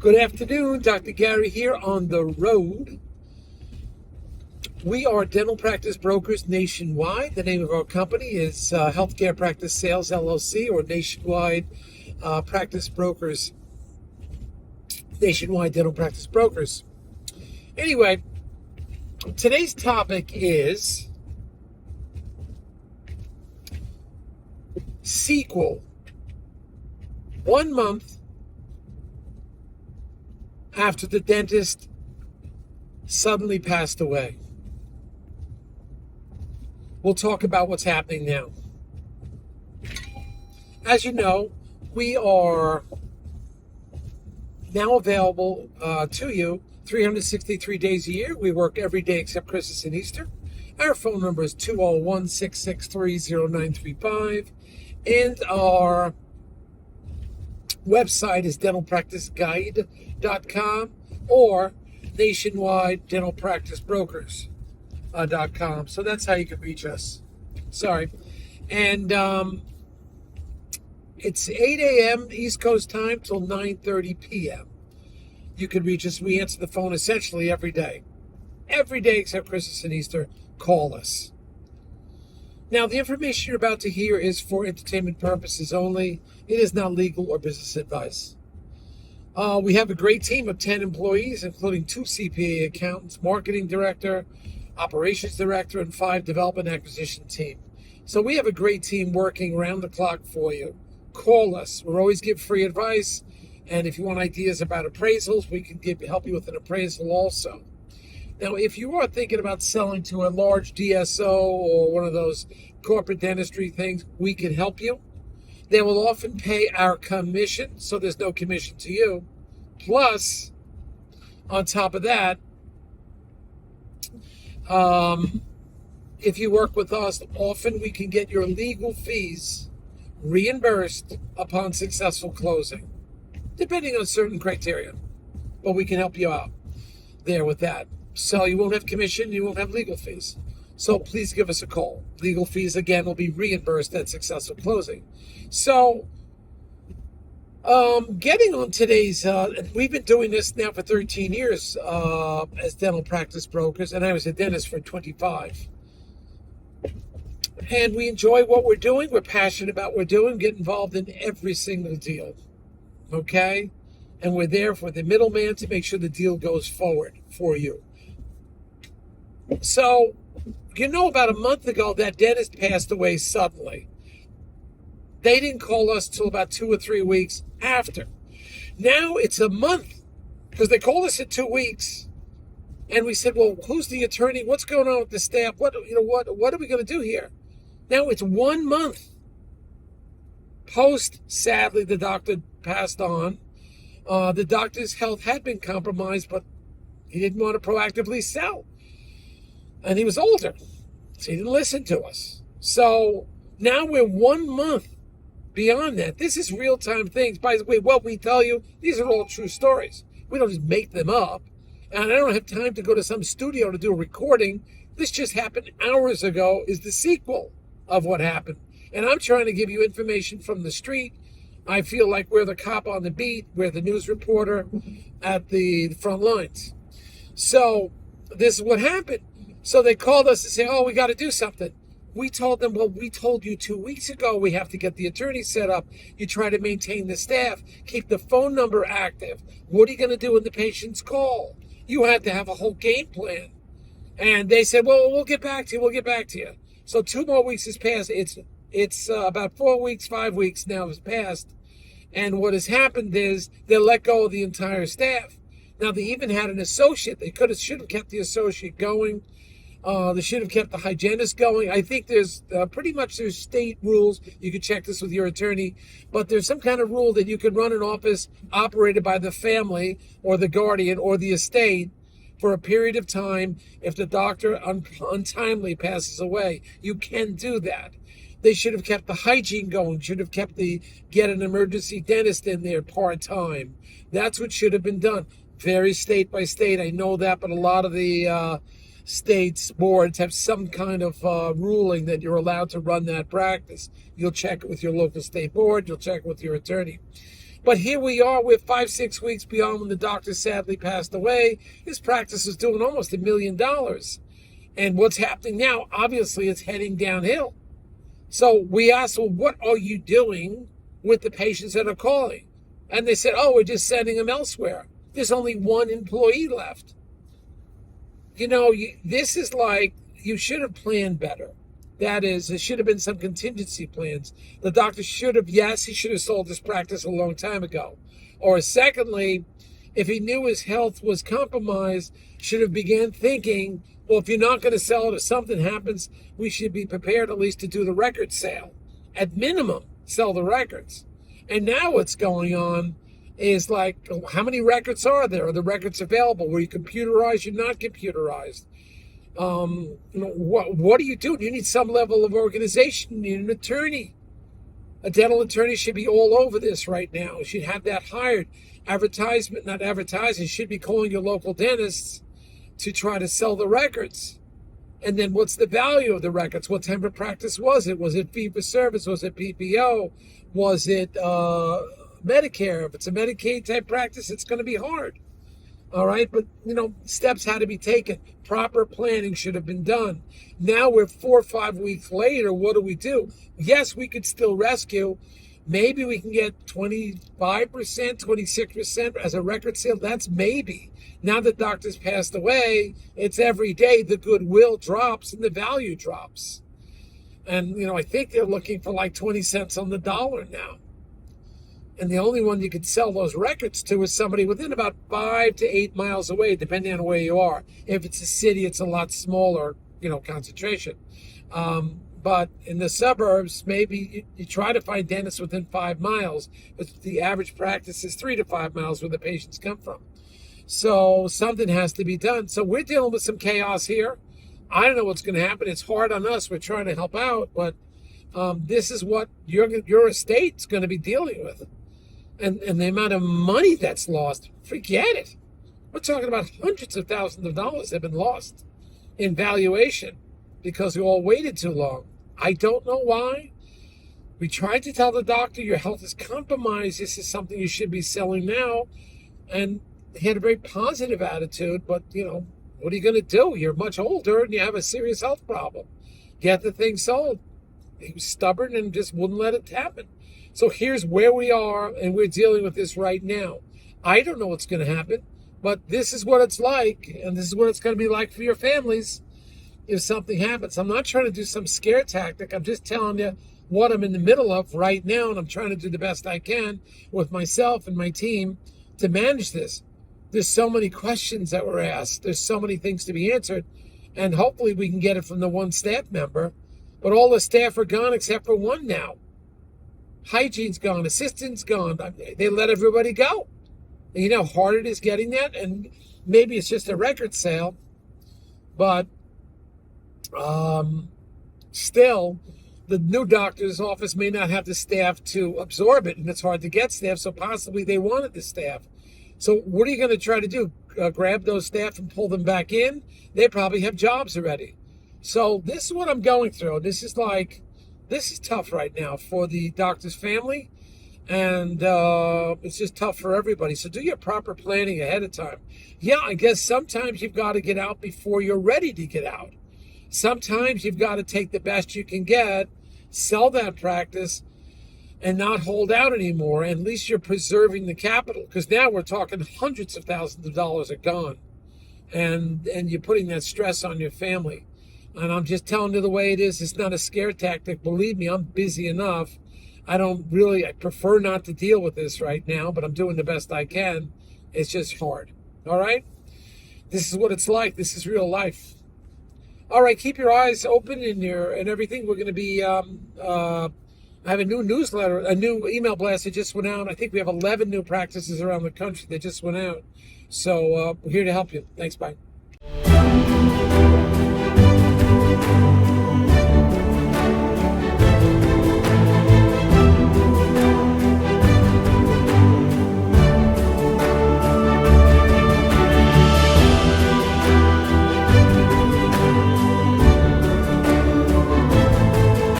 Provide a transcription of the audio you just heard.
Good afternoon, Dr. Gary here on the road. We are dental practice brokers nationwide. The name of our company is Care Practice Sales LLC, or Nationwide Practice Brokers, Nationwide Dental Practice Brokers. Anyway, today's topic is sequel. 1 month after the dentist suddenly passed away. We'll talk about what's happening now. As you know, we are now available to you 363 days a year. We work every day except Christmas and Easter. Our phone number is 201-663-0935. And our website is dentalpracticeguide.com or nationwidedentalpracticebrokers.com. So that's how you can reach us. Sorry. And it's 8 a.m. East Coast time till 9:30 p.m. You can reach us. We answer the phone essentially every day. Every day except Christmas and Easter. Call us. Now, the information you're about to hear is for entertainment purposes only. It is not legal or business advice. We have a great team of 10 employees, including 2 CPA accountants, marketing director, operations director, and 5 development acquisition team. So we have a great team working around the clock for you. Call us. We always give free advice. And if you want ideas about appraisals, we can help you with an appraisal also. Now, if you are thinking about selling to a large DSO or one of those corporate dentistry things, we can help you. They will often pay our commission, so there's no commission to you. Plus, on top of that, if you work with us, often we can get your legal fees reimbursed upon successful closing, depending on certain criteria. But we can help you out there with that. So you won't have commission, you won't have legal fees. So please give us a call. Legal fees, again, will be reimbursed at successful closing. So getting on today's, we've been doing this now for 13 years as dental practice brokers, and I was a dentist for 25. And we enjoy what we're doing. We're passionate about what we're doing, get involved in every single deal. Okay? And we're there for the middleman to make sure the deal goes forward for you. So, about a month ago, that dentist passed away suddenly. They didn't call us till about 2 or 3 weeks after. Now it's a month, because they called us in 2 weeks. And we said, well, who's the attorney? What's going on with the staff? What are we going to do here? Now it's 1 month post, sadly, the doctor passed on. The doctor's health had been compromised, but he didn't want to proactively sell. And he was older, so he didn't listen to us. So now we're 1 month beyond that. This is real-time things. By the way, what we tell you, these are all true stories. We don't just make them up. And I don't have time to go to some studio to do a recording. This just happened hours ago, is the sequel of what happened. And I'm trying to give you information from the street. I feel like we're the cop on the beat. We're the news reporter at the front lines. So this is what happened. So they called us and said, oh, we got to do something. We told them, well, we told you 2 weeks ago we have to get the attorney set up. You try to maintain the staff, keep the phone number active. What are you going to do when the patients call? You had to have a whole game plan. And they said, well, we'll get back to you. So 2 more weeks has passed. It's about 4 weeks, 5 weeks now has passed. And what has happened is they let go of the entire staff. Now, they even had an associate. They should have kept the associate going. They should have kept the hygienist going. I think there's there's state rules. You can check this with your attorney. But there's some kind of rule that you can run an office operated by the family or the guardian or the estate for a period of time. If the doctor untimely passes away, you can do that. They should have kept the hygiene going, should have kept get an emergency dentist in there part-time. That's what should have been done. Very state by state, I know that, but a lot of the states, boards have some kind of ruling that you're allowed to run that practice. You'll check it with your local state board, you'll check it with your attorney. But here we are, we're 5-6 weeks beyond when the doctor sadly passed away. His practice was doing almost $1 million. And what's happening now, obviously, it's heading downhill. So we asked, well, what are you doing with the patients that are calling? And they said, oh, we're just sending them elsewhere. There's only one employee left. This is like, you should have planned better. That is, there should have been some contingency plans. The doctor should have, he should have sold his practice a long time ago. Or secondly, if he knew his health was compromised, should have began thinking, well, if you're not going to sell it, if something happens, we should be prepared at least to do the record sale. At minimum, sell the records. And now what's going on is like, how many records are there? Are the records available? Were you computerized? You're not computerized. What do you do? You need some level of organization. You need an attorney. A dental attorney should be all over this right now. You should have that hired. Advertisement, not advertising, should be calling your local dentists to try to sell the records. And then what's the value of the records? What type of practice was it? Was it fee for service? Was it PPO? Was it Medicare? If it's a Medicaid type practice, it's going to be hard. All right, but steps had to be taken. Proper planning should have been done. Now we're 4 or 5 weeks later. What do? Yes, we could still rescue. Maybe we can get 25%, 26% as a record sale. That's maybe. Now that doctor's passed away, it's every day the goodwill drops and the value drops. And, I think they're looking for like 20 cents on the dollar now. And the only one you could sell those records to is somebody within about 5 to 8 miles away, depending on where you are. If it's a city, it's a lot smaller, concentration. But in the suburbs, maybe you try to find dentists within 5 miles, but the average practice is 3 to 5 miles where the patients come from. So something has to be done. So we're dealing with some chaos here. I don't know what's going to happen. It's hard on us. We're trying to help out, but this is what your estate's going to be dealing with. And the amount of money that's lost, forget it. We're talking about hundreds of thousands of dollars that have been lost in valuation because we all waited too long. I don't know why. We tried to tell the doctor your health is compromised. This is something you should be selling now. And he had a very positive attitude, but, what are you going to do? You're much older and you have a serious health problem. Get the thing sold. He was stubborn and just wouldn't let it happen. So here's where we are, and we're dealing with this right now. I don't know what's going to happen, but this is what it's like, and this is what it's going to be like for your families if something happens. I'm not trying to do some scare tactic. I'm just telling you what I'm in the middle of right now, and I'm trying to do the best I can with myself and my team to manage this. There's so many questions that were asked. There's so many things to be answered, and hopefully we can get it from the one staff member. But all the staff are gone except for one now. Hygiene's gone, assistant's gone. They let everybody go. And you know how hard it is getting that? And maybe it's just a record sale, but still, the new doctor's office may not have the staff to absorb it, and it's hard to get staff, so possibly they wanted the staff. So what are you going to try to do? Grab those staff and pull them back in? They probably have jobs already. So this is what I'm going through. This is tough right now for the doctor's family, and it's just tough for everybody. So do your proper planning ahead of time. Yeah, I guess sometimes you've got to get out before you're ready to get out. Sometimes you've got to take the best you can get, sell that practice, and not hold out anymore. At least you're preserving the capital, because now we're talking hundreds of thousands of dollars are gone, and you're putting that stress on your family. And I'm just telling you the way it is. It's not a scare tactic. Believe me, I'm busy enough. I prefer not to deal with this right now, but I'm doing the best I can. It's just hard. All right? This is what it's like. This is real life. All right, keep your eyes open and everything. We're going to be, I have a new newsletter, a new email blast that just went out. I think we have 11 new practices around the country that just went out. So we're here to help you. Thanks, bye.